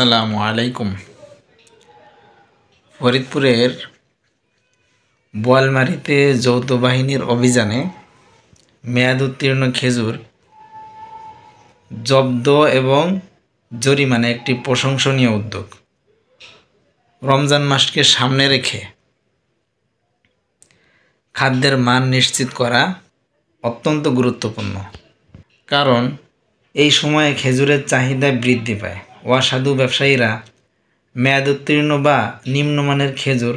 আসসালামু আলাইকুম। ফরিদপুরের বোয়ালমারীতে যৌথ বাহিনীর অভিযানে মেয়াদ উত্তীর্ণ খেজুর জব্দ এবং জরিমানা একটি প্রশংসনীয় উদ্যোগ। রমজান মাসকে সামনে রেখে খাদ্যের মান নিশ্চিত করা অত্যন্ত গুরুত্বপূর্ণ, কারণ এই সময়ে খেজুরের চাহিদা বৃদ্ধি পায়। অসাধু ব্যবসায়ীরা মেয়াদ উত্তীর্ণ বা নিম্নমানের খেজুর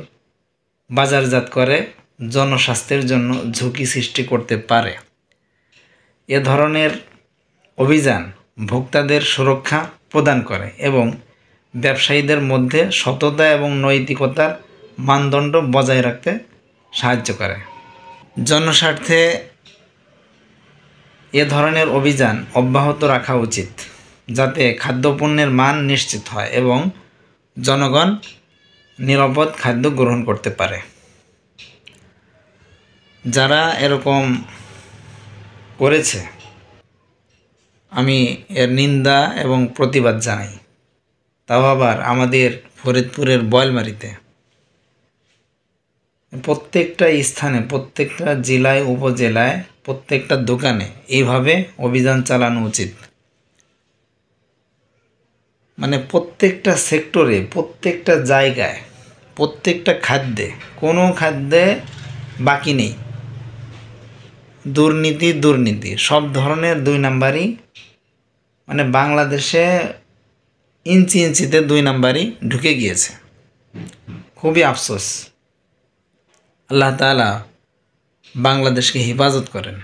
বাজারজাত করে জনস্বাস্থ্যের জন্য ঝুঁকি সৃষ্টি করতে পারে। এ ধরনের অভিযান ভোক্তাদের সুরক্ষা প্রদান করে এবং ব্যবসায়ীদের মধ্যে সততা এবং নৈতিকতার মানদণ্ড বজায় রাখতে সাহায্য করে। জনস্বার্থে এ ধরনের অভিযান অব্যাহত রাখা উচিত, যাতে খাদ্যপণ্যের মান নিশ্চিত হয় এবং জনগণ নিরাপদ খাদ্য গ্রহণ করতে পারে। যারা এরকম করেছে, আমি এর নিন্দা এবং প্রতিবাদ জানাই। তাও আবার আমাদের ফরিদপুরের বোয়ালমারীতে প্রত্যেকটা স্থানে, প্রত্যেকটা জেলায়, উপজেলায়, প্রত্যেকটা দোকানে এইভাবে অভিযান চালানো উচিত। মানে প্রত্যেকটা সেক্টরে, প্রত্যেকটা জায়গায়, প্রত্যেকটা খাদ্যে, কোনো খাদ্যে বাকি নেই। দুর্নীতি সব ধরনের 2 নাম্বারই, মানে বাংলাদেশে ইঞ্চি ইঞ্চিতে 2 নাম্বারই ঢুকে গিয়েছে। খুবই আফসোস। আল্লাহ তাআলা বাংলাদেশকে হেফাজত করেন।